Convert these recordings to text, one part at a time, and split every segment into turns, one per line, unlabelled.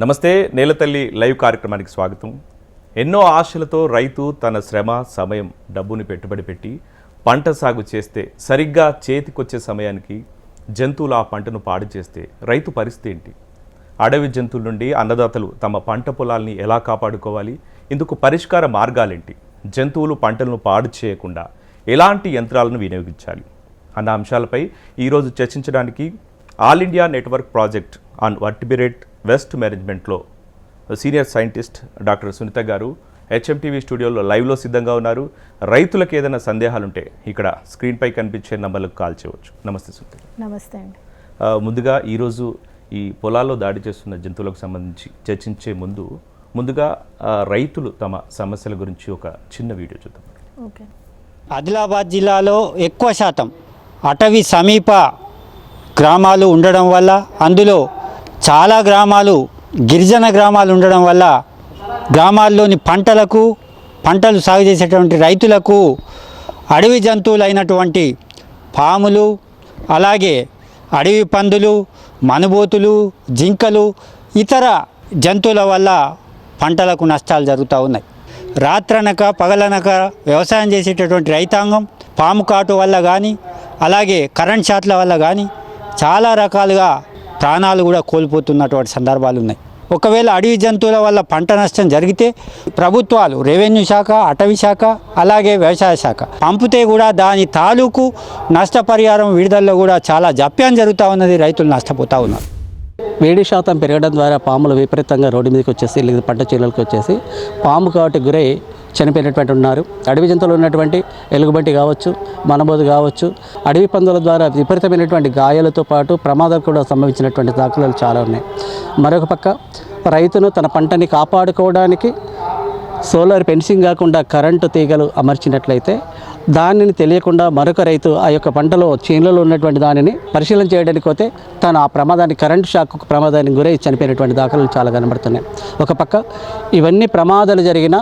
నమస్తే నేలతల్లి లైవ్ కార్యక్రమానికి స్వాగతం. ఎన్నో ఆశలతో రైతు తన శ్రమ, సమయం, డబ్బుని పెట్టుబడి పెట్టి పంట సాగు చేస్తే సరిగ్గా చేతికొచ్చే సమయానికి జంతువులు ఆ పంటను పాడు చేస్తే రైతు పరిస్థితి ఏంటి? అడవి జంతువుల నుండి అన్నదాతలు తమ పంట పొలాల్ని ఎలా కాపాడుకోవాలి? ఇందుకు పరిష్కార మార్గాలేంటి? జంతువులు పంటలను పాడు చేయకుండా ఎలాంటి యంత్రాలను వినియోగించాలి అన్న అంశాలపై ఈరోజు చర్చించడానికి all India network project on vertebrate west మేనేజ్మెంట్లో సీనియర్ సైంటిస్ట్ డాక్టర్ సునీత గారు హెచ్ఎంటీవీ స్టూడియోలో లైవ్లో సిద్ధంగా ఉన్నారు. రైతులకు ఏదైనా సందేహాలుంటే ఇక్కడ స్క్రీన్పై కనిపించే నంబర్లకు కాల్ చేయవచ్చు. నమస్తే సునీత.
నమస్తే అండి.
ముందుగా ఈరోజు ఈ పొలాల్లో దాడి చేస్తున్న జంతువులకు సంబంధించి చర్చించే ముందుగా రైతులు తమ సమస్యల గురించి ఒక చిన్న వీడియో చూద్దాం.
ఓకే.
ఆదిలాబాద్ జిల్లాలో ఎక్కువ శాతం అటవీ సమీప గ్రామాలు ఉండడం వల్ల, అందులో చాలా గ్రామాలు గిరిజన గ్రామాలు ఉండడం వల్ల గ్రామాల్లోని పంటలు సాగు చేసేటువంటి రైతులకు అడవి జంతువులైనటువంటి పాములు, అలాగే అడవి పందులు, మనుబోతులు, జింకలు, ఇతర జంతువుల వల్ల పంటలకు నష్టాలు జరుగుతూ ఉన్నాయి. రాత్రనక పగలనక వ్యవసాయం చేసేటటువంటి రైతాంగం పాము కాటు వల్ల కానీ, అలాగే కరెంట్ షాట్ల వల్ల కానీ చాలా రకాలుగా ప్రాణాలు కూడా కోల్పోతున్నటువంటి సందర్భాలు ఉన్నాయి. ఒకవేళ అడవి జంతువుల వల్ల పంట నష్టం జరిగితే ప్రభుత్వాలు, రెవెన్యూ శాఖ, అటవీ శాఖ, అలాగే వ్యవసాయ శాఖ పంపితే కూడా దాని తాలూకు నష్టపరిహారం విడుదలలో కూడా చాలా జాప్యం జరుగుతూ ఉన్నది. రైతులు నష్టపోతూ ఉన్నారు.
వేడి శాతం పెరగడం ద్వారా పాములు విపరీతంగా రోడ్డు మీదకి వచ్చేసి, లేదా పంట చేనులకు వచ్చేసి పాము కాటుకు గురై చనిపోయినటువంటి ఉన్నారు. అడవి జంతువులు ఉన్నటువంటి ఎలుగుబంటి కావచ్చు, మనబోదు కావచ్చు, అడవి పందుల ద్వారా విపరీతమైనటువంటి గాయాలతో పాటు ప్రమాదాలు కూడా సంభవించినటువంటి దాఖలాలు చాలా ఉన్నాయి. మరొక పక్క రైతును తన పంటని కాపాడుకోవడానికి సోలార్ ఫెన్సింగ్ కాకుండా కరెంటు తీగలు అమర్చినట్లయితే దానిని తెలియకుండా మరొక రైతు ఆ యొక్క పంటలో చేనులలో ఉన్నటువంటి దానిని పరిశీలన చేయడానికి పోతే తను ఆ ప్రమాదానికి, కరెంటు షాక్కు ప్రమాదానికి గురై చనిపోయినటువంటి దాఖలాలు చాలా కనబడుతున్నాయి. ఒక పక్క ఇవన్నీ ప్రమాదాలు జరిగిన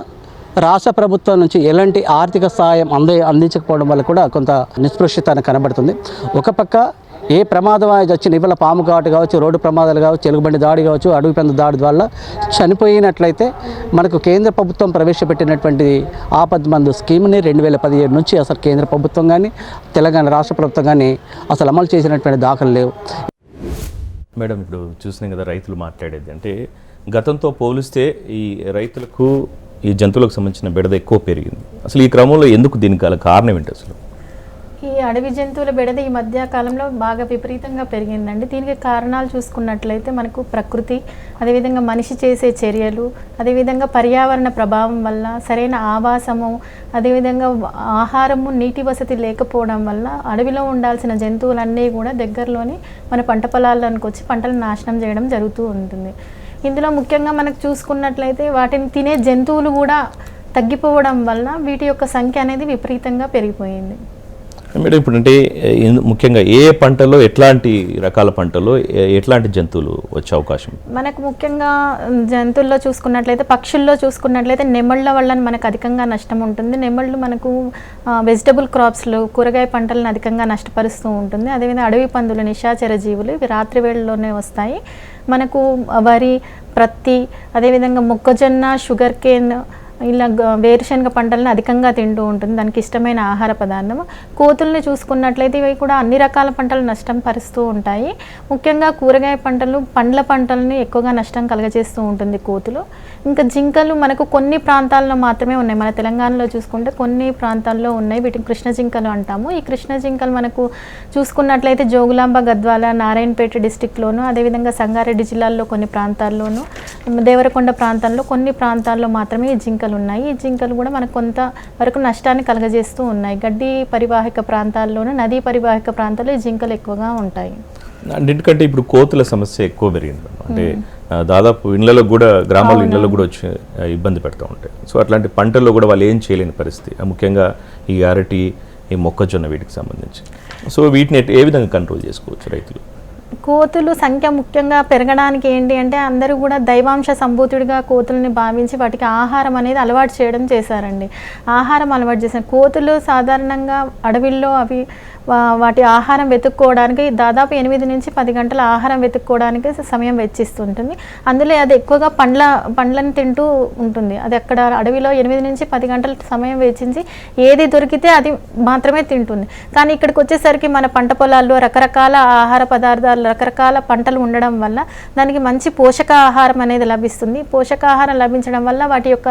రాష్ట్ర ప్రభుత్వం నుంచి ఎలాంటి ఆర్థిక సహాయం అందించకపోవడం వల్ల కూడా కొంత నిస్పృశ్యత కనబడుతుంది. ఒక పక్క ఏ ప్రమాదం వచ్చిన ఇవాళ పాము కాటు కావచ్చు, రోడ్డు ప్రమాదాలు కావచ్చు, ఎలుగుబండి దాడి కావచ్చు, అడవి పంది దాడి వల్ల చనిపోయినట్లయితే మనకు కేంద్ర ప్రభుత్వం ప్రవేశపెట్టినటువంటి ఆపద్ మందు స్కీమ్ని 2017 నుంచి అసలు కేంద్ర ప్రభుత్వం కానీ తెలంగాణ రాష్ట్ర ప్రభుత్వం కానీ అసలు అమలు చేసినటువంటి దాఖలు లేవు.
మేడం, ఇప్పుడు చూసినాం కదా రైతులు మాట్లాడేది, అంటే గతంతో పోలిస్తే ఈ రైతులకు ఈ జంతువులకు సంబంధించిన బెడద ఎక్కువ పెరిగింది. అసలు ఈ క్రమంలో ఎందుకు దీనికి గల కారణం ఏంటి? అసలు
ఈ అడవి జంతువుల బెడద ఈ మధ్య కాలంలో బాగా విపరీతంగా పెరిగిందండి. దీనికి కారణాలు చూసుకున్నట్లయితే మనకు ప్రకృతి, అదేవిధంగా మనిషి చేసే చర్యలు, అదేవిధంగా పర్యావరణ ప్రభావం వల్ల, సరైన ఆవాసము, అదేవిధంగా ఆహారము, నీటి వసతి లేకపోవడం వల్ల అడవిలో ఉండాల్సిన జంతువులన్నీ కూడా దగ్గరలోని మన పంట పొలాల్లోనికి వచ్చి పంటలు నాశనం చేయడం జరుగుతూ ఉంటుంది. ఇందులో ముఖ్యంగా మనకు చూసుకున్నట్లయితే వాటిని తినే జంతువులు కూడా తగ్గిపోవడం వల్ల వీటి యొక్క సంఖ్య అనేది విపరీతంగా పెరిగిపోయింది.
మేడం, ఇప్పుడు అంటే ముఖ్యంగా ఏ పంటలో, ఎట్లాంటి రకాల పంటలో ఎట్లాంటి జంతువులు వచ్చే అవకాశం?
మనకు ముఖ్యంగా జంతువుల్లో చూసుకున్నట్లయితే, పక్షుల్లో చూసుకున్నట్లయితే నెమళ్ళ వల్ల మనకు అధికంగా నష్టం ఉంటుంది. నెమళ్ళు మనకు వెజిటబుల్ క్రాప్స్లు, కూరగాయ పంటలను అధికంగా నష్టపరుస్తూ ఉంటుంది. అదేవిధంగా అడవి పందులు, నిశాచర జీవులు, ఇవి రాత్రి వేళల్లోనే వస్తాయి. మనకు వరి, ప్రత్తి, అదేవిధంగా మొక్కజొన్న, షుగర్ కేన్, ఇలా వేరుశనగ పంటలను అధికంగా తింటూ ఉంటుంది. దానికి ఇష్టమైన ఆహార పదార్థం. కోతుల్ని చూసుకున్నట్లయితే ఇవి కూడా అన్ని రకాల పంటలు నష్టం పరుస్తూ ఉంటాయి. ముఖ్యంగా కూరగాయ పంటలు, పండ్ల పంటలని ఎక్కువగా నష్టం కలగజేస్తూ ఉంటుంది కోతులు. ఇంకా జింకలు మనకు కొన్ని ప్రాంతాల్లో మాత్రమే ఉన్నాయి. మన తెలంగాణలో చూసుకుంటే కొన్ని ప్రాంతాల్లో ఉన్నాయి. వీటిని కృష్ణ జింకలు అంటాము. ఈ కృష్ణ జింకలు మనకు చూసుకున్నట్లయితే జోగులాంబ, గద్వాల, నారాయణపేట డిస్టిక్లోను, అదేవిధంగా సంగారెడ్డి జిల్లాల్లో కొన్ని ప్రాంతాల్లోనూ, దేవరకొండ ప్రాంతాల్లో కొన్ని ప్రాంతాల్లో మాత్రమే ఈ జింకలు ఉన్నాయి. ఈ జింకలు కూడా మనకు కొంత వరకు నష్టాన్ని కలగజేస్తూ ఉన్నాయి. గడ్డి పరివాహిక ప్రాంతాల్లోనూ, నదీ పరివాహిక ప్రాంతాల్లో ఈ జింకలు ఎక్కువగా ఉంటాయి.
అన్నింటికంటే ఇప్పుడు కోతుల సమస్య ఎక్కువ పెరిగింది. అంటే దాదాపు ఇళ్లలో కూడా, గ్రామాల ఇళ్లలో కూడా వచ్చి ఇబ్బంది పెడుతూ ఉంటాయి. సో అట్లాంటి పంటల్లో కూడా వాళ్ళు ఏం చేయలేని పరిస్థితి, ముఖ్యంగా ఈ అరటి, ఈ మొక్కజొన్న, వీటికి సంబంధించి. సో వీటిని ఏ విధంగా కంట్రోల్ చేసుకోవచ్చు రైతులు?
కోతులు సంఖ్య ముఖ్యంగా పెరగడానికి ఏంటి అంటే అందరూ కూడా దైవాంశ సంభూతుడిగా కోతుల్ని భావించి వాటికి ఆహారం అనేది అలవాటు చేయడం చేశారండి. ఆహారం అలవాటు చేశారు. కోతులు సాధారణంగా అడవిల్లో అవి వాటి ఆహారం వెతుక్కోవడానికి దాదాపు 8 నుంచి 10 గంటల ఆహారం వెతుక్కోవడానికి సమయం వెచ్చిస్తుంటుంది. అందులో అది ఎక్కువగా పండ్లను తింటూ ఉంటుంది. అది అక్కడ అడవిలో 8 నుంచి 10 గంటల సమయం వెచ్చించి ఏది దొరికితే అది మాత్రమే తింటుంది. కానీ ఇక్కడికి వచ్చేసరికి మన పంట పొలాల్లో రకరకాల ఆహార పదార్థాలు, రకరకాల పంటలు ఉండడం వల్ల దానికి మంచి పోషకాహారం అనేది లభిస్తుంది. పోషకాహారం లభించడం వల్ల వాటి యొక్క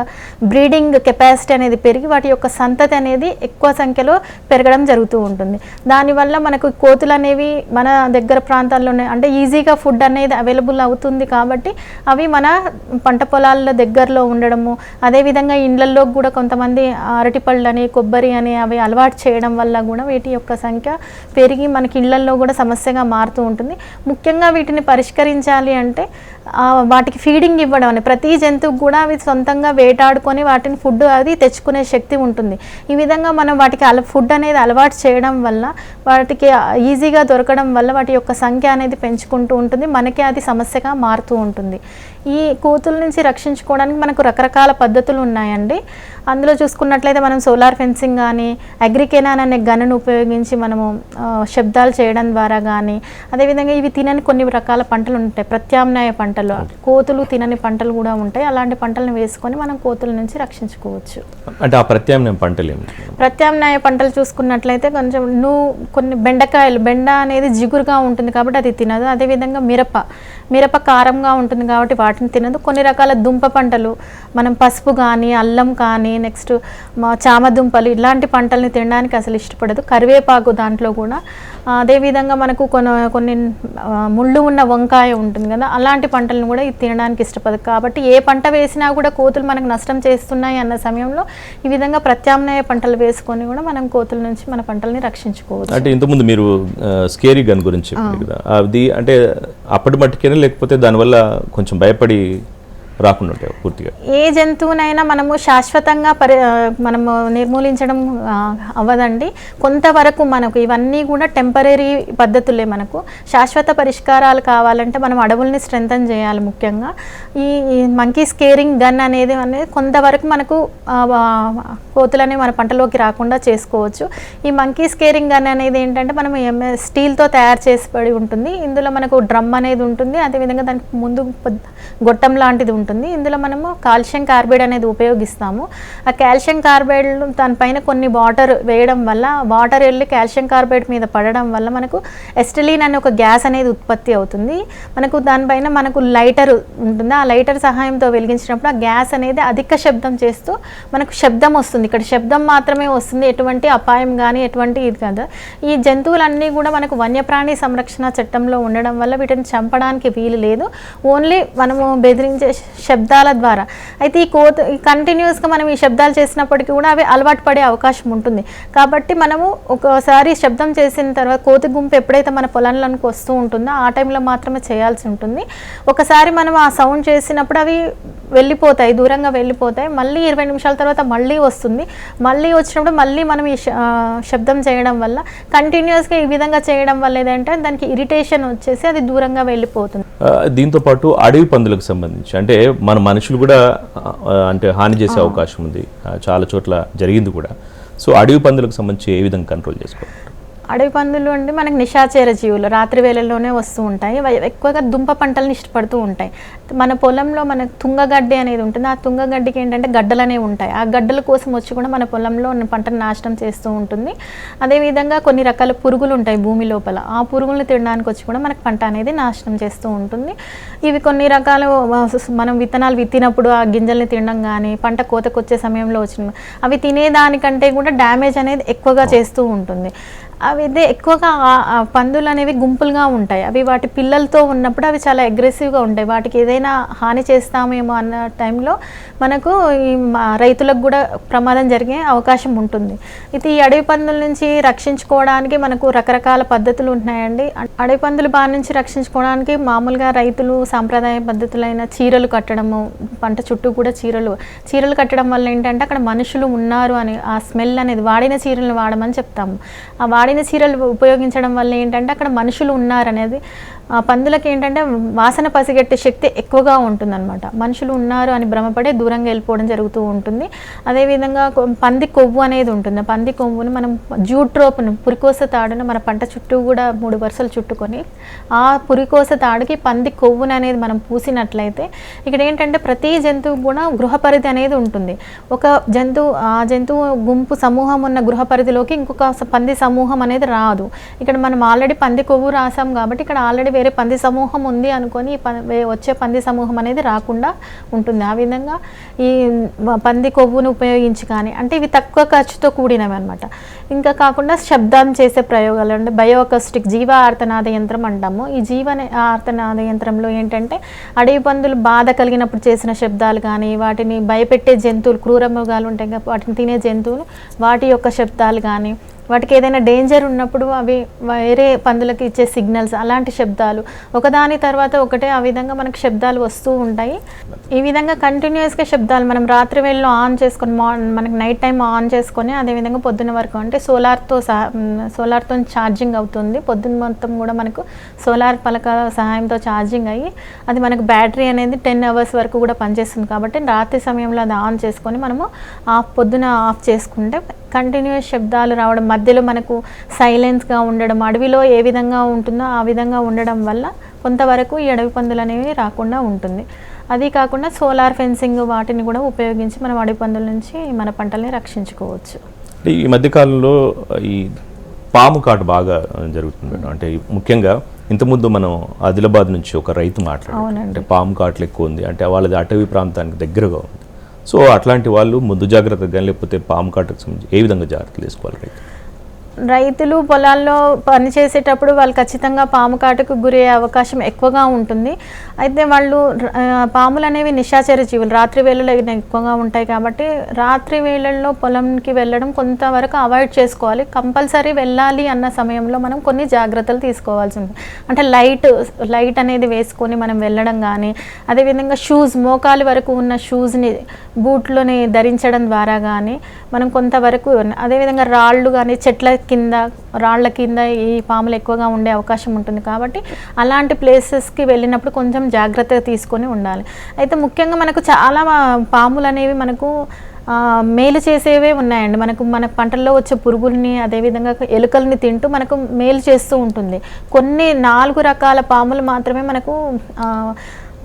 బ్రీడింగ్ కెపాసిటీ అనేది పెరిగి వాటి యొక్క సంతతి అనేది ఎక్కువ సంఖ్యలో పెరగడం జరుగుతూ ఉంటుంది. దానివల్ల మనకు కోతులు అనేవి మన దగ్గర ప్రాంతాల్లోనే అంటే ఈజీగా ఫుడ్ అనేది అవైలబుల్ అవుతుంది కాబట్టి అవి మన పంట పొలాల దగ్గరలో ఉండడము, అదేవిధంగా ఇండ్లల్లో కూడా కొంతమంది అరటిపళ్ళు అని, కొబ్బరి అని అవి అలవాటు చేయడం వల్ల కూడా వీటి యొక్క సంఖ్య పెరిగి మనకి ఇళ్లల్లో కూడా సమస్యగా మారుతూ ఉంటుంది. ముఖ్యంగా వీటిని పరిష్కరించాలి అంటే వాటికి ఫీడింగ్ ఇవ్వడం అని, ప్రతి జంతువుకు కూడా అవి సొంతంగా వేటాడుకొని వాటిని ఫుడ్ అది తెచ్చుకునే శక్తి ఉంటుంది. ఈ విధంగా మనం వాటికి ఫుడ్ అనేది అలవాటు చేయడం వల్ల వాటికి ఈజీగా దొరకడం వల్ల వాటి యొక్క సంఖ్య అనేది పెంచుకుంటూ ఉంటుంది. మనకి అది సమస్యగా మారుతూ ఉంటుంది. ఈ కోతుల నుంచి రక్షించుకోవడానికి మనకు రకరకాల పద్ధతులు ఉన్నాయండి. అందులో చూసుకున్నట్లయితే మనం సోలార్ ఫెన్సింగ్ కానీ, అగ్రికెనాన్ అనే గన్ను ఉపయోగించి మనము శబ్దాలు చేయడం ద్వారా కానీ, అదేవిధంగా ఇవి తినని కొన్ని రకాల పంటలు ఉంటాయి, ప్రత్యామ్నాయ పంటలు, కోతులు తినని పంటలు కూడా ఉంటాయి. అలాంటి పంటలను వేసుకొని మనం కోతుల నుంచి రక్షించుకోవచ్చు.
అంటే ఆ ప్రత్యామ్నాయ పంటలు ఏమిటి?
ప్రత్యామ్నాయ పంటలు చూసుకున్నట్లయితే కొంచెం కొన్ని బెండకాయలు, బెండ అనేది జిగురుగా ఉంటుంది కాబట్టి అది తినదు. అదేవిధంగా మిరప కారంగా ఉంటుంది కాబట్టి వాటిని తినదు. కొన్ని రకాల దుంప పంటలు, మనం పసుపు కానీ, అల్లం కానీ, నెక్స్ట్ చామదుంపలు ఇలాంటి పంటల్ని తినడానికి అసలు ఇష్టపడదు. కరివేపాకు దాంట్లో కూడా. అదేవిధంగా మనకు కొన్ని ముళ్ళు ఉన్న వంకాయ ఉంటుంది కదా, అలాంటి పంటలను కూడా ఇది తినడానికి ఇష్టపడదు. కాబట్టి ఏ పంట వేసినా కూడా కోతులు మనకు నష్టం చేస్తున్నాయి అన్న సమయంలో ఈ విధంగా ప్రత్యామ్నాయ పంటలు వేసుకొని కూడా మనం కోతుల నుంచి మన పంటల్ని రక్షించుకోవచ్చు.
అంటే ఇంతకుముందు మీరు స్కేరీ గన్ గురించి చెప్పారు కదా, అది అంటే అప్పటి మట్టుకేనా లేకపోతే దానివల్ల కొంచెం భయపడి రాకుండా ఉంటాయి పూర్తిగా?
ఏ జంతువునైనా మనము శాశ్వతంగా మనము నిర్మూలించడం అవ్వదండి. కొంతవరకు మనకు ఇవన్నీ కూడా టెంపరీ పద్ధతులే. మనకు శాశ్వత పరిష్కారాలు కావాలంటే మనం అడవుల్ని స్ట్రెంథన్ చేయాలి. ముఖ్యంగా ఈ మంకీ స్కేరింగ్ గన్ అనేది కొంతవరకు మనకు కోతులని మన పంటలోకి రాకుండా చేసుకోవచ్చు. ఈ మంకీ స్కేరింగ్ గన్ అనేది ఏంటంటే మనం స్టీల్తో తయారు చేసిపడి ఉంటుంది. ఇందులో మనకు డ్రమ్ అనేది ఉంటుంది, అదేవిధంగా దానికి ముందు గొట్టం లాంటిది ఉంటుంది. ఇందులో మనము కాల్షియం కార్బైడ్ అనేది ఉపయోగిస్తాము. ఆ కాల్షియం కార్బైడ్ దానిపైన కొన్ని వాటర్ వేయడం వల్ల వాటర్ వెళ్ళి కాల్షియం కార్బైడ్ మీద పడడం వల్ల మనకు ఎస్టలీన్ అనే ఒక గ్యాస్ అనేది ఉత్పత్తి అవుతుంది. మనకు దానిపైన మనకు లైటర్ ఉంటుంది. ఆ లైటర్ సహాయంతో వెలిగించినప్పుడు ఆ గ్యాస్ అనేది అధిక శబ్దం చేస్తూ మనకు శబ్దం వస్తుంది. ఇక్కడ శబ్దం మాత్రమే వస్తుంది, ఎటువంటి అపాయం కానీ ఎటువంటి ఇది కాదు. ఈ జంతువులన్నీ కూడా మనకు వన్యప్రాణి సంరక్షణ చట్టంలో ఉండడం వల్ల వీటిని చంపడానికి వీలు లేదు. ఓన్లీ మనము బెదిరించే శబ్దాల ద్వారా. అయితే ఈ కంటిన్యూస్గా మనం ఈ శబ్దాలు చేసినప్పటికీ కూడా అవి అలవాటు పడే అవకాశం ఉంటుంది. కాబట్టి మనము ఒకసారి శబ్దం చేసిన తర్వాత కోతి గుంపు ఎప్పుడైతే మన పొలంలోకి వస్తూ ఉంటుందో ఆ టైంలో మాత్రమే చేయాల్సి ఉంటుంది. ఒకసారి మనం ఆ సౌండ్ చేసినప్పుడు అవి వెళ్ళిపోతాయి, దూరంగా వెళ్ళిపోతాయి. మళ్ళీ 20 నిమిషాల తర్వాత మళ్ళీ వస్తుంది. మళ్ళీ వచ్చినప్పుడు మళ్ళీ మనం ఈ శబ్దం చేయడం వల్ల, కంటిన్యూస్గా ఈ విధంగా చేయడం వల్ల ఏదంటే దానికి ఇరిటేషన్ వచ్చేసి అది దూరంగా వెళ్ళిపోతుంది.
దీంతో పాటు అడవి పందులకు సంబంధించి అంటే మన మనుషులు కూడా అంటే హాని చేసే అవకాశం ఉంది, చాలా చోట్ల జరిగింది కూడా. సో అడవి పందులకు సంబంధించి ఏ విధంగా కంట్రోల్ చేసుకోవాలి?
అడవి పందులు అంటే మనకు నిశాచర జీవులు, రాత్రి వేళల్లోనే వస్తూ ఉంటాయి. ఎక్కువగా దుంప పంటలను ఇష్టపడుతూ ఉంటాయి. మన పొలంలో మనకు తుంగగడ్డి అనేది ఉంటుంది. ఆ తుంగగడ్డికి ఏంటంటే గడ్డలు అనేవి ఉంటాయి. ఆ గడ్డల కోసం వచ్చి కూడా మన పొలంలో పంటను నాశనం చేస్తూ ఉంటుంది. అదేవిధంగా కొన్ని రకాల పురుగులు ఉంటాయి భూమి లోపల. ఆ పురుగులను తినడానికి వచ్చి కూడా మనకు పంట అనేది నాశనం చేస్తూ ఉంటుంది. ఇవి కొన్ని రకాలు మనం విత్తనాలు విత్తినప్పుడు ఆ గింజల్ని తినడం కానీ, పంట కోతకొచ్చే సమయంలో వచ్చిన అవి తినేదానికంటే కూడా డ్యామేజ్ అనేది ఎక్కువగా చేస్తూ ఉంటుంది. అవి ఎక్కువగా పందులు అనేవి గుంపులుగా ఉంటాయి. అవి వాటి పిల్లలతో ఉన్నప్పుడు అవి చాలా అగ్రెసివ్గా ఉంటాయి. వాటికి ఏదైనా హాని చేస్తామేమో అన్న టైంలో మనకు ఈ రైతులకు కూడా ప్రమాదం జరిగే అవకాశం ఉంటుంది. ఇది ఈ అడవి పందుల నుంచి రక్షించుకోవడానికి మనకు రకరకాల పద్ధతులు ఉన్నాయండి. అడవి పందుల బారి నుంచి రక్షించుకోవడానికి మామూలుగా రైతులు సాంప్రదాయ పద్ధతులైన చీరలు కట్టడము, పంట చుట్టూ కూడా చీరలు కట్టడం వల్ల ఏంటంటే అక్కడ మనుషులు ఉన్నారు అని ఆ స్మెల్ అనేది, వాడిన చీరలు వాడమని చెప్తాము. ఆ వాడిన చీరలు ఉపయోగించడం వల్ల ఏంటంటే అక్కడ మనుషులు ఉన్నారనేది ఆ పందులకి ఏంటంటే వాసన పసిగట్టే శక్తి ఎక్కువగా ఉంటుందన్నమాట. మనుషులు ఉన్నారు అని భ్రమపడే దూరంగా వెళ్ళిపోవడం జరుగుతూ ఉంటుంది. అదేవిధంగా పంది కొవ్వు అనేది ఉంటుంది. పంది కొవ్వును మనం జూట్ రోప్ను పురికోస తాడును మన పంట చుట్టూ కూడా 3 వరుసలు చుట్టుకొని ఆ పురికోస తాడుకి పంది కొవ్వును అనేది మనం పూసినట్లయితే ఇక్కడ ఏంటంటే ప్రతి జంతువు కూడా గృహ పరిధి అనేది ఉంటుంది. ఒక ఆ జంతువు గుంపు సమూహం ఉన్న గృహ పరిధిలోకి ఇంకొక పంది సమూహం అనేది రాదు. ఇక్కడ మనం ఆల్రెడీ పంది కొవ్వు రాసాం కాబట్టి ఇక్కడ ఆల్రెడీ వేరే పంది సమూహం ఉంది అనుకొని వచ్చే పంది సమూహం అనేది రాకుండా ఉంటుంది. ఆ విధంగా ఈ పంది కొవ్వును ఉపయోగించి కానీ అంటే ఇవి తక్కువ ఖర్చుతో కూడినవి అనమాట. ఇంకా కాకుండా శబ్దం చేసే ప్రయోగాలు అంటే బయోఅకౌస్టిక్ జీవ ఆర్తనాద యంత్రం అంటాము. ఈ జీవ ఆర్తనాద యంత్రంలో ఏంటంటే అడవి పందులు బాధ కలిగినప్పుడు చేసిన శబ్దాలు కానీ, వాటిని భయపెట్టే జంతువులు క్రూర మృగాలు ఉంటాయి కదా వాటిని తినే జంతువులు వాటి యొక్క శబ్దాలు కానీ, వాటికి ఏదైనా డేంజర్ ఉన్నప్పుడు అవి వేరే పందులకు ఇచ్చే సిగ్నల్స్ అలాంటి శబ్దాలు ఒకదాని తర్వాత ఒకటే ఆ విధంగా మనకు శబ్దాలు వస్తూ ఉంటాయి. ఈ విధంగా కంటిన్యూస్గా శబ్దాలు మనం రాత్రి వేళలో ఆన్ చేసుకొని మనకి నైట్ టైం ఆన్ చేసుకొని అదేవిధంగా పొద్దున్న వరకు అంటే సోలార్తో ఛార్జింగ్ అవుతుంది. పొద్దున్న మొత్తం కూడా మనకు సోలార్ పలక సహాయంతో ఛార్జింగ్ అయ్యి అది మనకు బ్యాటరీ అనేది 10 అవర్స్ వరకు కూడా పనిచేస్తుంది. కాబట్టి రాత్రి సమయంలో అది ఆన్ చేసుకొని మనము పొద్దున ఆఫ్ చేసుకుంటే కంటిన్యూస్ శబ్దాలు రావడం, మధ్యలో మనకు సైలెన్స్గా ఉండడం, అడవిలో ఏ విధంగా ఉంటుందో ఆ విధంగా ఉండడం వల్ల కొంతవరకు ఈ అడవి పందులు అనేవి రాకుండా ఉంటుంది. అది కాకుండా సోలార్ ఫెన్సింగ్ వాటిని కూడా ఉపయోగించి మనం అడవి పందుల నుంచి మన పంటల్ని రక్షించుకోవచ్చు.
ఈ మధ్యకాలంలో ఈ పాము కాటు బాగా జరుగుతుంది మేడం. అంటే ముఖ్యంగా ఇంతకుముందు మనం ఆదిలాబాద్ నుంచి ఒక రైతు మాట్లాడారు, అంటే పాము కాట్లు ఎక్కువ ఉంది అంటే వాళ్ళది అటవీ ప్రాంతానికి దగ్గరగా ఉంది. సో అట్లాంటి వాళ్ళు ముందు జాగ్రత్తగా లేకపోతే పాము కాటుకు సంబంధించి ఏ విధంగా జాగ్రత్తలు తీసుకోవాలి?
రైతులు పొలాల్లో పని చేసేటప్పుడు వాళ్ళు ఖచ్చితంగా పాము కాటుకు గురయ్యే అవకాశం ఎక్కువగా ఉంటుంది. అయితే వాళ్ళు పాములు అనేవి నిశాచర జీవులు, రాత్రి వేళల్లో ఎక్కువగా ఉంటాయి కాబట్టి రాత్రి వేళల్లో పొలంకి వెళ్ళడం కొంతవరకు అవాయిడ్ చేసుకోవాలి. కంపల్సరీ వెళ్ళాలి అన్న సమయంలో మనం కొన్ని జాగ్రత్తలు తీసుకోవాల్సి ఉంటుంది. అంటే లైట్ అనేది వేసుకొని మనం వెళ్ళడం కానీ, అదేవిధంగా షూస్ మోకాలి వరకు ఉన్న షూస్ని బూట్లోని ధరించడం ద్వారా కానీ మనం కొంతవరకు, అదేవిధంగా రాళ్ళు కానీ రాళ్ల కింద ఈ పాములు ఎక్కువగా ఉండే అవకాశం ఉంటుంది. కాబట్టి అలాంటి ప్లేసెస్కి వెళ్ళినప్పుడు కొంచెం జాగ్రత్తగా తీసుకొని ఉండాలి. అయితే ముఖ్యంగా మనకు చాలా పాములు అనేవి మనకు మేలు చేసేవే ఉన్నాయండి. మన పంటల్లో వచ్చే పురుగుల్ని అదేవిధంగా ఎలుకల్ని తింటూ మనకు మేలు చేస్తూ ఉంటుంది. కొన్ని 4 రకాల పాములు మాత్రమే మనకు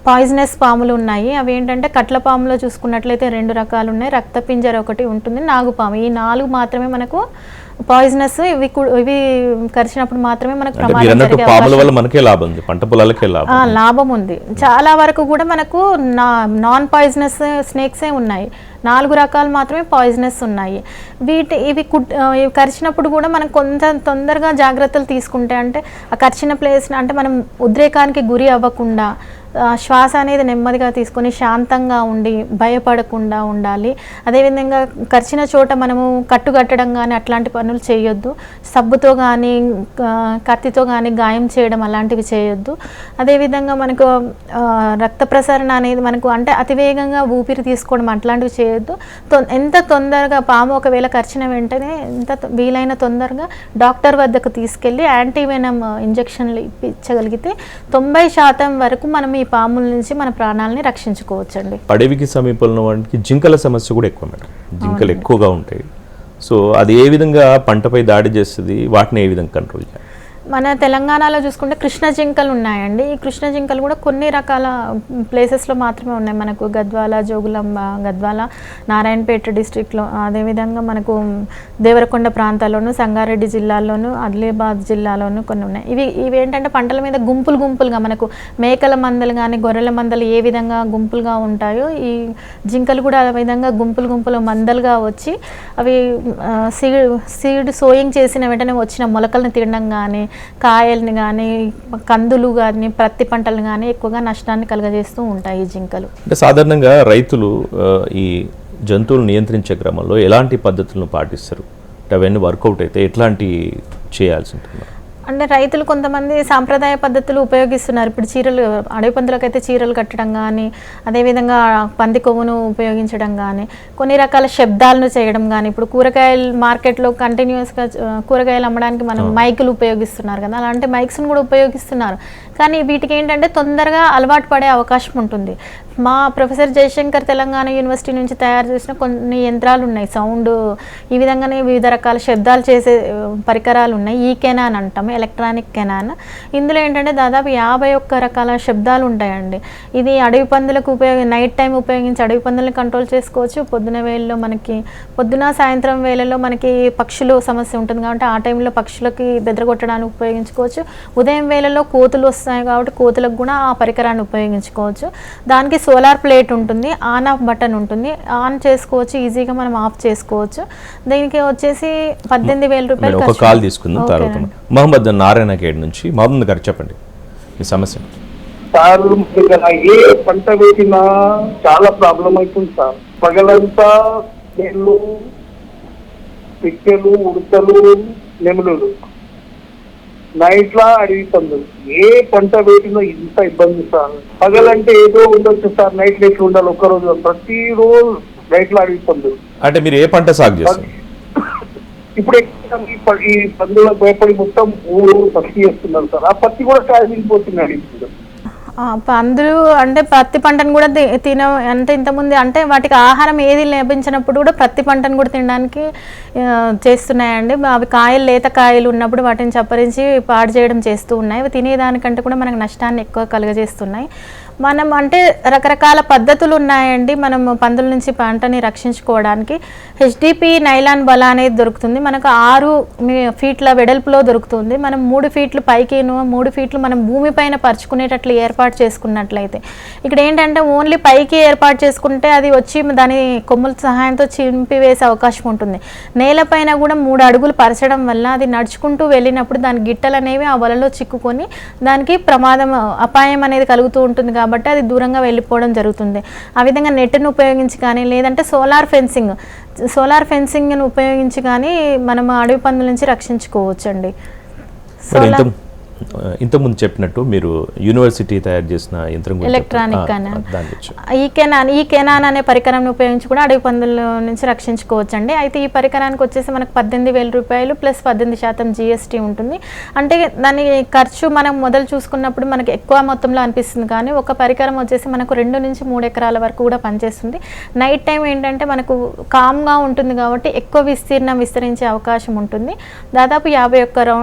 పాయిజనస్ పాములు ఉన్నాయి. అవి ఏంటంటే కట్ల పాములో చూసుకున్నట్లయితే 2 రకాలు ఉన్నాయి. రక్తపింజర ఒకటి ఉంటుంది, నాగుపాము. ఈ 4 మాత్రమే మనకు పాయిజనస్. ఇవి కరిచినప్పుడు మాత్రమే మనకు ప్రమాదం జరిగే లాభం ఉంది. చాలా వరకు కూడా మనకు నాన్ పాయిజనస్ స్నేక్సే ఉన్నాయి. 4 రకాలు మాత్రమే పాయిజనస్ ఉన్నాయి. ఇవి కరిచినప్పుడు కూడా మనం కొంచెం తొందరగా జాగ్రత్తలు తీసుకుంటే అంటే ఆ కరిచిన ప్లేస్ అంటే మనం ఉద్రేకానికి గురి అవ్వకుండా శ్వాస అనేది నెమ్మదిగా తీసుకొని శాంతంగా ఉండి భయపడకుండా ఉండాలి. అదేవిధంగా కరిచిన చోట మనము కట్టుకట్టడం కానీ అట్లాంటి పనులు చేయొద్దు. సబ్బుతో కానీ కత్తితో కానీ గాయం చేయడం అలాంటివి చేయొద్దు. అదేవిధంగా మనకు రక్త ప్రసరణ అనేది మనకు అంటే అతివేగంగా ఊపిరి తీసుకోవడం అట్లాంటివి చేయొద్దు. ఎంత తొందరగా పాము ఒకవేళ కరిచిన వెంటనే ఎంత వీలైన తొందరగా డాక్టర్ వద్దకు తీసుకెళ్ళి యాంటీవెనమ్ ఇంజెక్షన్లు ఇప్పించగలిగితే 90% వరకు మనం ఈ పాముల నుంచి మన ప్రాణాలని రక్షించుకోవచ్చండి.
అడవికి సమీపంలో వాటికి జింకల సమస్య కూడా ఎక్కువ మేడం. జింకలు ఎక్కువగా ఉంటాయి. సో అది ఏ విధంగా పంటపై దాడి చేస్తుంది, వాటిని ఏ విధంగా కంట్రోల్ చేయాలి?
మన తెలంగాణలో చూసుకుంటే కృష్ణ జింకలు ఉన్నాయండి. ఈ కృష్ణ జింకలు కూడా కొన్ని రకాల ప్లేసెస్లో మాత్రమే ఉన్నాయి. మనకు గద్వాల, జోగులాంబ, గద్వాల, నారాయణపేట డిస్ట్రిక్ట్లో, అదేవిధంగా మనకు దేవరకొండ ప్రాంతాల్లోనూ, సంగారెడ్డి జిల్లాలోను, ఆదిలాబాద్ జిల్లాలోనూ కొన్ని ఉన్నాయి. ఇవి ఏంటంటే పంటల మీద గుంపులుగా మనకు మేకల మందలు కానీ గొర్రెల మందలు ఏ విధంగా గుంపులుగా ఉంటాయో ఈ జింకలు కూడా ఆ విధంగా గుంపులు మందలుగా వచ్చి అవి సీడ్ సోయింగ్ చేసిన వెంటనే వచ్చిన మొలకల్ని తినడం కానీ, కాయల్ని కానీ, కందులు కానీ, ప్రత్తి పంటలు కానీ ఎక్కువగా నష్టాన్ని కలుగజేస్తూ ఉంటాయి ఈ జింకలు.
అంటే సాధారణంగా రైతులు ఈ జంతువులు నియంత్రించే క్రమంలో ఎలాంటి పద్ధతులను పాటిస్తారు? అవన్నీ వర్కౌట్ అయితే ఎట్లాంటి చేయాల్సి ఉంటుంది?
అంటే రైతులు కొంతమంది సాంప్రదాయ పద్ధతులు ఉపయోగిస్తున్నారు. ఇప్పుడు చీరలు, అడవి పందులకైతే చీరలు కట్టడం కానీ, అదేవిధంగా పంది కొవ్వును ఉపయోగించడం కానీ, కొన్ని రకాల శబ్దాలను చేయడం కానీ, ఇప్పుడు కూరగాయలు మార్కెట్లో కంటిన్యూస్గా కూరగాయలు అమ్మడానికి మనం మైకులు ఉపయోగిస్తున్నారు కదా, అలాంటి మైక్స్ను కూడా ఉపయోగిస్తున్నారు. కానీ వీటికి ఏంటంటే తొందరగా అలవాటు పడే అవకాశం ఉంటుంది. మా ప్రొఫెసర్ జయశంకర్ తెలంగాణ యూనివర్సిటీ నుంచి తయారు చేసిన కొన్ని యంత్రాలు ఉన్నాయి, సౌండ్ ఈ విధంగానే వివిధ రకాల శబ్దాలు చేసే పరికరాలు ఉన్నాయి. ఈ కెనాన్ అంటాము, ఎలక్ట్రానిక్ కెనాన్. ఇందులో ఏంటంటే దాదాపు 51 రకాల శబ్దాలు ఉంటాయండి. ఇది అడవి పందులకు నైట్ టైం ఉపయోగించి అడవి పందులను కంట్రోల్ చేసుకోవచ్చు. పొద్దున వేళల్లో మనకి సాయంత్రం వేళల్లో మనకి పక్షులు సమస్య ఉంటుంది కాబట్టి ఆ టైంలో పక్షులకి బెదరగొట్టడానికి ఉపయోగించుకోవచ్చు. ఉదయం వేళల్లో కోతులు వస్తాయి కాబట్టి కోతులకు కూడా ఆ పరికరాన్ని ఉపయోగించుకోవచ్చు. దానికి సోలార్ ప్లేట్ ఉంటుంది, ఆన్ ఆఫ్ బటన్ ఉంటుంది, ఆన్ చేసుకోవచ్చు, ఈజీగా మనం ఆఫ్ చేసుకోవచ్చు. దీనికి వచ్చేసి 18,000 రూపాయలు.
ఒక కాల్ తీసుకుందాం తర్వాత. మహమ్మద్ నారాయణ గేడ్ నుంచి. మహమ్మద్ గారు చెప్పండి మీ సమస్య.
సార్ ఏ పంట వేసినా చాలా ప్రాబ్లం అవుతుంది సార్. పగలంతా నీళ్ళు, పిక్కలు, ఉడతలు, నెమలులు, నైట్లా అడవి పందులు. ఏ పంట వేసినా ఇంత ఇబ్బంది సార్. పగలంటే ఏదో ఉండొచ్చు సార్, నైట్ ఎట్లా ఉండాలి ఒక్కరోజు. ప్రతిరోజు నైట్లా అడవి పందులు.
అంటే మీరు ఏ పంట సాగు చేస్తారు?
ఇప్పుడు ఈ పందులకు భయపడి మొత్తం ఊరు పత్తి చేస్తున్నారు సార్. ఆ పత్తి కూడా కాయలిపోతున్నాడు ఇప్పుడు.
పందులు అంటే ప్రతి పంటను కూడా అంటే ఇంతకుముందు అంటే వాటికి ఆహారం ఏది లభించినప్పుడు కూడా ప్రతి పంటను కూడా తినడానికి చేస్తున్నాయండి. అవి కాయలు, లేత కాయలు ఉన్నప్పుడు వాటిని చప్పరించి పాడు చేయడం చేస్తూ ఉన్నాయి. అవి తినేదానికంటే కూడా మనకు నష్టాన్ని ఎక్కువ కలుగజేస్తున్నాయి. మనం అంటే రకరకాల పద్ధతులు ఉన్నాయండి మనం పందుల నుంచి పంటని రక్షించుకోవడానికి. హెచ్డిపి నైలాన్ బల అనేది దొరుకుతుంది మనకు 6 ఫీట్ల వెడల్పులో దొరుకుతుంది. మనం 3 ఫీట్లు పైకిను 3 ఫీట్లు మనం భూమిపైన పరుచుకునేటట్లు ఏర్పాటు చేసుకున్నట్లయితే, ఇక్కడ ఏంటంటే ఓన్లీ పైకి ఏర్పాటు చేసుకుంటే అది వచ్చి దాని కొమ్ముల సహాయంతో చింపివేసే అవకాశం ఉంటుంది. నేలపైన కూడా 3 అడుగులు పరచడం వల్ల అది నడుచుకుంటూ వెళ్ళినప్పుడు దాని గిట్టలు అనేవి ఆ వలలో చిక్కుకొని దానికి అపాయం అనేది కలుగుతూ ఉంటుంది కాబట్టి అది దూరంగా వెళ్ళిపోవడం జరుగుతుంది. ఆ విధంగా నెట్ను ఉపయోగించి కానీ లేదంటే సోలార్ ఫెన్సింగ్ను ఉపయోగించి కానీ మనం అడవి పందుల నుంచి రక్షించుకోవచ్చండి.
ఇంతకుముందు చెప్పినట్టు మీరు యూనివర్సిటీ తయారు చేసిన యంత్రం
ఎలక్ట్రానిక్ కెనాన్, ఈ కెనాన్ అనే పరికరాన్ని ఉపయోగించి కూడా అడవి పందుల నుంచి రక్షించుకోవచ్చండి. అయితే ఈ పరికరానికి వచ్చేసి మనకు 18,000 రూపాయలు ప్లస్ 18% GST ఉంటుంది. అంటే దాని ఖర్చు మనం మొదలు చూసుకున్నప్పుడు మనకి ఎక్కువ మొత్తంలో అనిపిస్తుంది, కానీ ఒక పరికరం వచ్చేసి మనకు 2 నుంచి 3 ఎకరాల వరకు కూడా పనిచేస్తుంది. నైట్ టైం ఏంటంటే మనకు కామ్గా ఉంటుంది కాబట్టి ఎక్కువ విస్తరించే అవకాశం ఉంటుంది. దాదాపు 51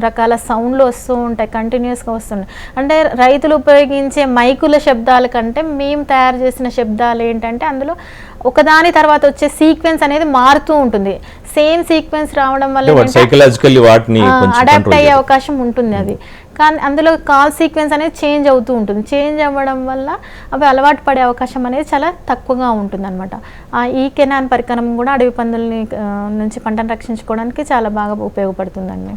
రకాల సౌండ్లు వస్తూ ఉంటాయి, కంటిన్యూస్గా వస్తున్నాయి. అంటే రైతులు ఉపయోగించే మైకుల శబ్దాల కంటే మేము తయారు చేసిన శబ్దాలు ఏంటంటే అందులో ఒకదాని తర్వాత వచ్చే సీక్వెన్స్ అనేది మారుతూ ఉంటుంది. సేమ్ సీక్వెన్స్ రావడం వల్ల
సైకలాజికల్లీ వాటిని
అడాప్ట్ అయ్యే అవకాశం ఉంటుంది. అది కానీ అందులో కాల్ సీక్వెన్స్ అనేది చేంజ్ అవుతూ ఉంటుంది. చేంజ్ అవ్వడం వల్ల అవి అలవాటు పడే అవకాశం అనేది చాలా తక్కువగా ఉంటుంది అనమాట. ఈ కెనాన్ పరికరం కూడా అడవి పందుల్ని నుంచి పంటను రక్షించుకోవడానికి చాలా బాగా ఉపయోగపడుతుందండి.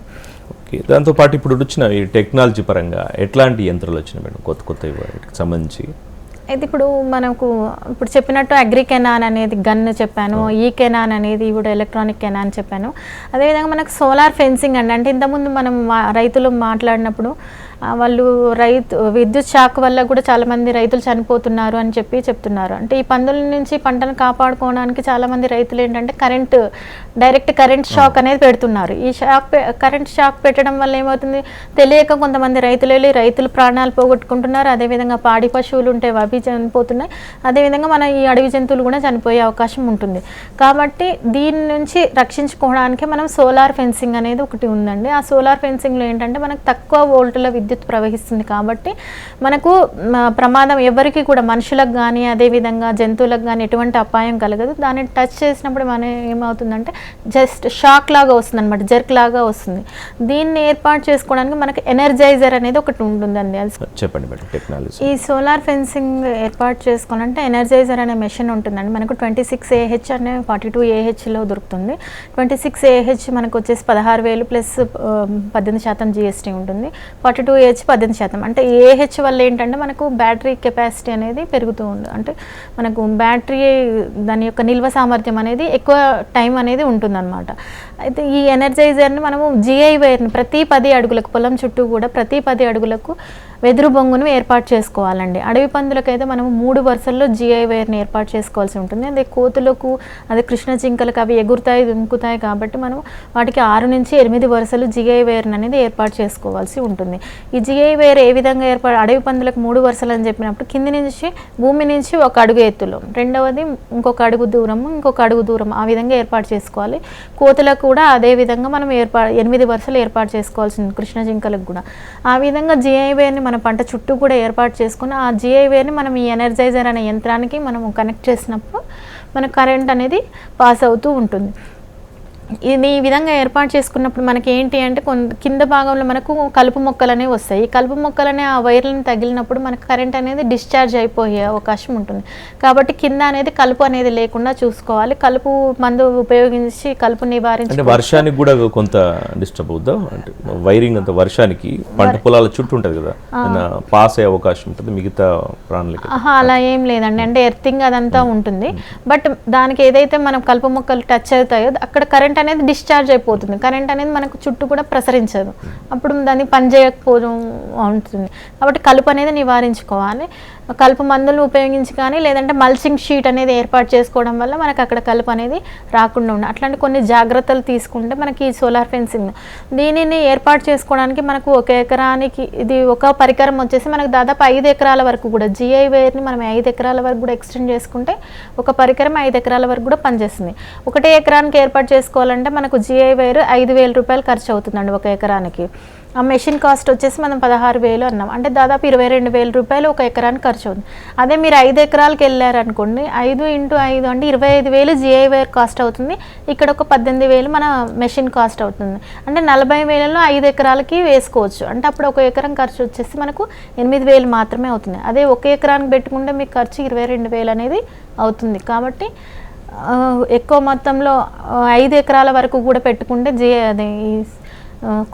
ఓకే, దాంతోపాటు ఇప్పుడు వచ్చిన ఈ టెక్నాలజీ పరంగా ఎట్లాంటి యంత్రాలు వచ్చినాయి మేడం కొత్త వాటికి సంబంధించి?
అయితే ఇప్పుడు చెప్పినట్టు అగ్రి కెనాన్ అనేది గన్ చెప్పాను, ఈ కెనాన్ అనేది ఇప్పుడు ఎలక్ట్రానిక్ కెనాన్ చెప్పాను. అదేవిధంగా మనకు సోలార్ ఫెన్సింగ్ అండి. అంటే ఇంతకుముందు మనం రైతులు మాట్లాడినప్పుడు వాళ్ళు విద్యుత్ షాక్ వల్ల కూడా చాలామంది రైతులు చనిపోతున్నారు అని చెప్తున్నారు. అంటే ఈ పందుల నుంచి పంటను కాపాడుకోవడానికి చాలామంది రైతులు ఏంటంటే డైరెక్ట్ కరెంట్ షాక్ అనేది పెడుతున్నారు. ఈ కరెంట్ షాక్ పెట్టడం వల్ల ఏమవుతుంది తెలియక కొంతమంది రైతులు ప్రాణాలు పోగొట్టుకుంటున్నారు. అదేవిధంగా పాడి పశువులు ఉంటే అవి చనిపోతున్నాయి. అదేవిధంగా మన ఈ అడవి జంతువులు కూడా చనిపోయే అవకాశం ఉంటుంది. కాబట్టి దీని నుంచి రక్షించుకోవడానికి మనం సోలార్ ఫెన్సింగ్ అనేది ఒకటి ఉందండి. ఆ సోలార్ ఫెన్సింగ్లో ఏంటంటే మనకు తక్కువ వోల్టుల విద్యుత్ ప్రవహిస్తుంది కాబట్టి మనకు ప్రమాదం ఎవరికి కూడా మనుషులకు కానీ అదేవిధంగా జంతువులకు కానీ ఎటువంటి అపాయం కలగదు. దాన్ని టచ్ చేసినప్పుడు మనం ఏమవుతుందంటే జస్ట్ షాక్ లాగా వస్తుంది అనమాట, జర్క్ లాగా వస్తుంది. దీన్ని ఏర్పాటు చేసుకోవడానికి మనకు ఎనర్జైజర్ అనేది ఒకటి ఉంటుందండి.
చెప్పండి మేడం టెక్నాలజీ.
ఈ సోలార్ ఫెన్సింగ్ ఏర్పాటు చేసుకోవాలంటే ఎనర్జైజర్ అనే మెషిన్ ఉంటుందండి. మనకు 26Ah అనే 42Ah దొరుకుతుంది. 26Ah మనకు వచ్చేసి 16,000 ప్లస్ 18% GST ఉంటుంది. 42Ah 18%. అంటే AH వల్ల ఏంటంటే మనకు బ్యాటరీ కెపాసిటీ అనేది పెరుగుతూ ఉంది. అంటే మనకు బ్యాటరీ దాని యొక్క నిల్వ సామర్థ్యం అనేది ఎక్కువ టైం అనేది ఉంటుందన్నమాట. అయితే ఈ ఎనర్జైజర్ని మనము GI వైర్ని ప్రతి 10 అడుగులకు పొలం చుట్టూ కూడా ప్రతి 10 అడుగులకు వెదురు బొంగును ఏర్పాటు చేసుకోవాలండి. అడవి పందులకైతే మనము 3 వరుసల్లో GI వైర్ని ఏర్పాటు చేసుకోవాల్సి ఉంటుంది. అదే కోతులకు అదే కృష్ణ జింకలకు అవి ఎగురుతాయి దుంకుతాయి కాబట్టి మనం వాటికి 6 నుంచి 8 వరుసలు GI వైర్ని అనేది ఏర్పాటు చేసుకోవాల్సి ఉంటుంది. ఈ జిఐ వేర్ ఏ విధంగా అడవి పందులకు 3 వరుసలు అని చెప్పినప్పుడు కింది నుంచి భూమి నుంచి 1 అడుగు ఎత్తులో, రెండవది ఇంకొక అడుగు దూరం, ఇంకొక అడుగు దూరం, ఆ విధంగా ఏర్పాటు చేసుకోవాలి. కోతులకు కూడా అదే విధంగా మనం 8 వరుసలు ఏర్పాటు చేసుకోవాల్సింది, కృష్ణ జింకలకు కూడా. ఆ విధంగా జిఐ వేర్ని మన పంట చుట్టూ కూడా ఏర్పాటు చేసుకుని ఆ జిఐ వేర్ని మనం ఈ ఎనర్జైజర్ అనే యంత్రానికి మనం కనెక్ట్ చేసినప్పుడు మన కరెంట్ అనేది పాస్ అవుతూ ఉంటుంది. ఇది ఈ విధంగా ఏర్పాటు చేసుకున్నప్పుడు మనకి ఏంటి అంటే కింద భాగంలో మనకు కలుపు మొక్కలు అనేవి వస్తాయి. ఈ కలుపు మొక్కలనే ఆ వైర్లను తగిలినప్పుడు మనకు కరెంట్ అనేది డిశ్చార్జ్ అయిపోయే అవకాశం ఉంటుంది. కాబట్టి కింద అనేది కలుపు అనేది లేకుండా చూసుకోవాలి. కలుపు మందు ఉపయోగించి కలుపు నివారించి.
అంటే వర్షానికి కూడా కొంత డిస్టర్బ్ అవుద్దా? అంటే వైరింగ్ అంత వర్షానికి పంట పొలాల చుట్టూ ఉంటుంది కదా, పాస్ అయ్యే అవకాశం ఉంటుంది మిగతా ప్రాణులకి?
అలా ఏం లేదండి. అంటే ఎర్తింగ్ అదంతా ఉంటుంది. బట్ దానికి ఏదైతే మనం కలుపు మొక్కలు టచ్ అవుతాయో అక్కడ కరెంట్ అనేది డిశ్చార్జ్ అయిపోతుంది. కరెంట్ అనేది మనకు చుట్టూ కూడా ప్రసరించదు, అప్పుడు దాన్ని పనిచేయకపోవడం ఉంటుంది. కాబట్టి కలుపు అనేది నివారించుకోవాలి. కలుపు మందులు ఉపయోగించి కానీ లేదంటే మల్చింగ్ షీట్ అనేది ఏర్పాటు చేసుకోవడం వల్ల మనకు అక్కడ కలుపు అనేది రాకుండా ఉండాలి. అట్లాంటి కొన్ని జాగ్రత్తలు తీసుకుంటే మనకి ఈ సోలార్ ఫెన్సింగ్ దీనిని ఏర్పాటు చేసుకోవడానికి మనకు 1 ఎకరానికి ఇది ఒక పరికరం వచ్చేసి మనకు దాదాపు 5 ఎకరాల వరకు కూడా జిఐ వేర్ని మనం 5 ఎకరాల వరకు కూడా ఎక్స్టెండ్ చేసుకుంటే ఒక పరికరం 5 ఎకరాల వరకు కూడా పనిచేస్తుంది. 1 ఎకరానికి ఏర్పాటు చేసుకోవాలంటే మనకు జిఐ వేర్ 5,000 రూపాయలు ఖర్చు అవుతుందండి 1 ఎకరానికి. ఆ మెషిన్ కాస్ట్ వచ్చేసి మనం 16,000 అన్నాం, అంటే దాదాపు 22,000 రూపాయలు 1 ఎకరానికి ఖర్చు అవుతుంది. అదే మీరు 5 ఎకరాలకు వెళ్ళారనుకోండి, 5 × 5 అంటే 25,000 జిఐ వేర్ కాస్ట్ అవుతుంది. ఇక్కడ ఒక 18,000 మన మెషిన్ కాస్ట్ అవుతుంది. అంటే 40,000లో 5 ఎకరాలకి వేసుకోవచ్చు. అంటే అప్పుడు 1 ఎకరం ఖర్చు వచ్చేసి మనకు 8,000 మాత్రమే అవుతుంది. అదే 1 ఎకరానికి పెట్టుకుంటే మీకు ఖర్చు 22,000 అనేది అవుతుంది. కాబట్టి ఎక్కువ మొత్తంలో 5 ఎకరాల వరకు కూడా పెట్టుకుంటే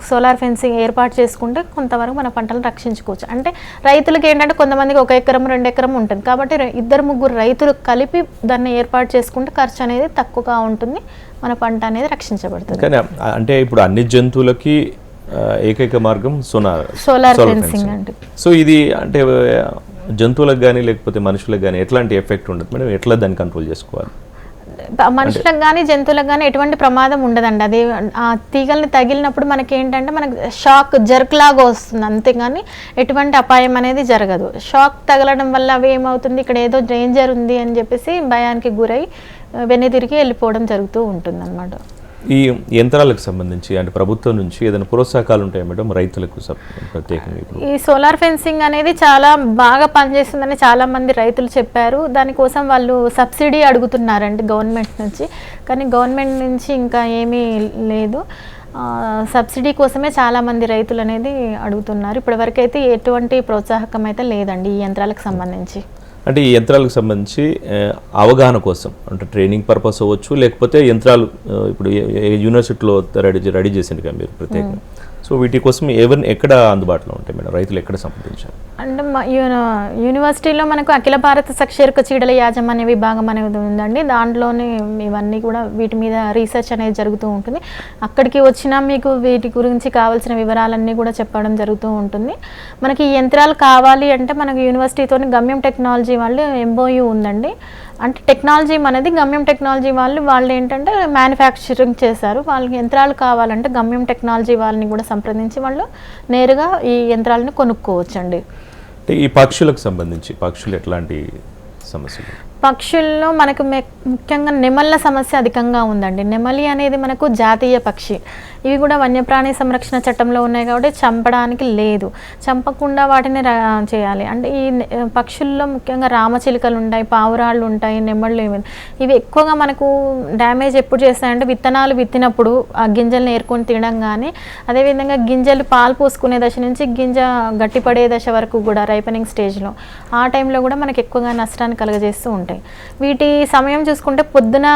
సోలార్ ఫెన్సింగ్ ఏర్పాటు చేసుకుంటే కొంతవరకు మన పంటలను రక్షించుకోవచ్చు. అంటే రైతులకి ఏంటంటే కొంతమందికి 1 ఎకరం 2 ఎకరం ఉంటుంది. కాబట్టి 2-3 రైతులు కలిపి దాన్ని ఏర్పాటు చేసుకుంటే ఖర్చు అనేది తక్కువగా ఉంటుంది, మన పంట అనేది రక్షించబడుతుంది.
కానీ అంటే ఇప్పుడు అన్ని జంతువులకి ఏకైక మార్గం
సోలార్ ఫెన్సింగ్ అంటే.
సో ఇది అంటే జంతువులకు కానీ లేకపోతే మనుషులకు కానీ ఎట్లాంటి ఎఫెక్ట్ ఉండదు మేడం? ఎట్లా దాన్ని కంట్రోల్ చేసుకోవాలి?
మనుషులకు కానీ జంతువులకు కానీ ఎటువంటి ప్రమాదం ఉండదండి. అది ఆ తీగల్ని తగిలినప్పుడు మనకి ఏంటంటే మనకు షాక్ జర్క్ లాగా వస్తుంది, అంతేగాని ఎటువంటి అపాయం అనేది జరగదు. షాక్ తగలడం వల్ల అవి ఏమవుతుంది, ఇక్కడ ఏదో డేంజర్ ఉంది అని చెప్పేసి భయానికి గురై వెనుదిరిగి వెళ్ళిపోవడం జరుగుతూ ఉంటుంది అన్నమాట.
ఈ యంత్రాలకు సంబంధించి అంటే ప్రభుత్వం నుంచి ఏదైనా ప్రోత్సాహకాలు ఉంటాయి మేడం రైతులకు ప్రత్యేకంగా?
ఈ సోలార్ ఫెన్సింగ్ అనేది చాలా బాగా పనిచేస్తుందని చాలా మంది రైతులు చెప్పారు. దానికోసం వాళ్ళు సబ్సిడీ అడుగుతున్నారండి గవర్నమెంట్ నుంచి, కానీ గవర్నమెంట్ నుంచి ఇంకా ఏమీ లేదు. సబ్సిడీ కోసమే చాలామంది రైతులు అనేది అడుగుతున్నారు. ఇప్పటివరకు అయితే ఎటువంటి ప్రోత్సాహకం అయితే లేదండి ఈ యంత్రాలకు సంబంధించి.
అంటే ఈ యంత్రాలకు సంబంధించి అవగాహన కోసం అంటే ట్రైనింగ్ పర్పస్ అవ్వచ్చు, లేకపోతే యంత్రాలు ఇప్పుడు యూనివర్సిటీలో రెడీ చేసింది కదా మీరు ప్రత్యేకంగా, సో వీటి కోసం ఎక్కడ అందుబాటులో ఉంటాయి మేడం? రైతులు ఎక్కడ సంప్రదించాలి?
అంటే యూనివర్సిటీలో మనకు అఖిల భారత సక్షేరుక చీడల యాజమాన్య విభాగం అనేది ఉందండి. దాంట్లోనే ఇవన్నీ కూడా వీటి మీద రీసెర్చ్ అనేది జరుగుతూ ఉంటుంది. అక్కడికి వచ్చినా మీకు వీటి గురించి కావాల్సిన వివరాలన్నీ కూడా చెప్పడం జరుగుతూ ఉంటుంది. మనకి ఈ యంత్రాలు కావాలి అంటే మనకు యూనివర్సిటీతో గమ్యం టెక్నాలజీ వాళ్ళు ఎంఓయూ ఉందండి. అంటే టెక్నాలజీ అనేది గమ్యం టెక్నాలజీ వాళ్ళు ఏంటంటే మ్యానుఫ్యాక్చరింగ్ చేశారు. వాళ్ళకి యంత్రాలు కావాలంటే గమ్యం టెక్నాలజీ వాళ్ళని కూడా సంప్రదించి వాళ్ళు నేరుగా ఈ యంత్రాలను కొనుక్కోవచ్చండి.
ఈ పక్షులకు సంబంధించి పక్షులు ఎట్లాంటి సమస్యలు?
పక్షుల్లో మనకు ముఖ్యంగా నెమళ్ళ సమస్య అధికంగా ఉందండి. నెమలి అనేది మనకు జాతీయ పక్షి. ఇవి కూడా వన్యప్రాణి సంరక్షణ చట్టంలో ఉన్నాయి కాబట్టి చంపడానికి లేదు, చంపకుండా వాటిని చేయాలి. అంటే ఈ పక్షుల్లో ముఖ్యంగా రామచిలుకలు ఉంటాయి, పావురాళ్ళు ఉంటాయి, నెమళ్ళు ఇవి ఎక్కువగా మనకు డ్యామేజ్ ఎప్పుడు చేస్తాయంటే విత్తనాలు విత్తినప్పుడు ఆ గింజలను ఏరుకొని తినడం కానీ, అదేవిధంగా గింజలు పాలు పోసుకునే దశ నుంచి గింజ గట్టిపడే దశ వరకు కూడా రైపనింగ్ స్టేజ్లో ఆ టైంలో కూడా మనకు ఎక్కువగా నష్టాన్ని కలుగజేస్తూ ఉంటాయి. వీటి సమయం చూసుకుంటే పొద్దున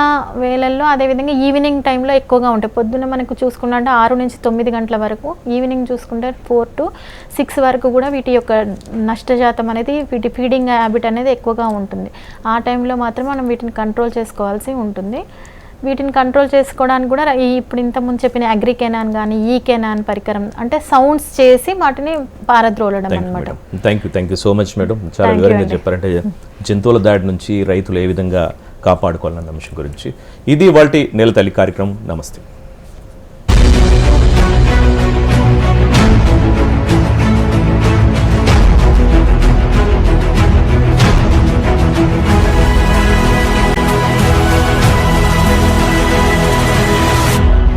వేళల్లో, అదేవిధంగా ఈవినింగ్ టైంలో ఎక్కువగా ఉంటాయి. పొద్దున మనకు చూసుకుంటే 6 నుంచి 9 గంటల వరకు, ఈవినింగ్ చూసుకుంటే 4 to 6 వరకు కూడా వీటి యొక్క నష్టజాతం అనేది, వీటి ఫీడింగ్ హ్యాబిట్ అనేది ఎక్కువగా ఉంటుంది. ఆ టైంలో మాత్రం మనం వీటిని కంట్రోల్ చేసుకోవాల్సి ఉంటుంది. వీటిని కంట్రోల్ చేసుకోవడానికి కూడా ఇప్పుడు ఇంతకుముందు చెప్పిన అగ్రికెనాన్ కానీ ఈ కెనాన్ పరికరం అంటే సౌండ్స్ చేసి వాటిని పారద్రోలడం అనమాట.
Thank you so much madam, చాలా వివరంగా చెప్పారంటే జంతువుల దాడి నుంచి రైతులు ఏ విధంగా కాపాడుకోవాలన్న అంశం గురించి. ఇది ఇవాల్టి నేల తల్లి కార్యక్రమం. నమస్తే.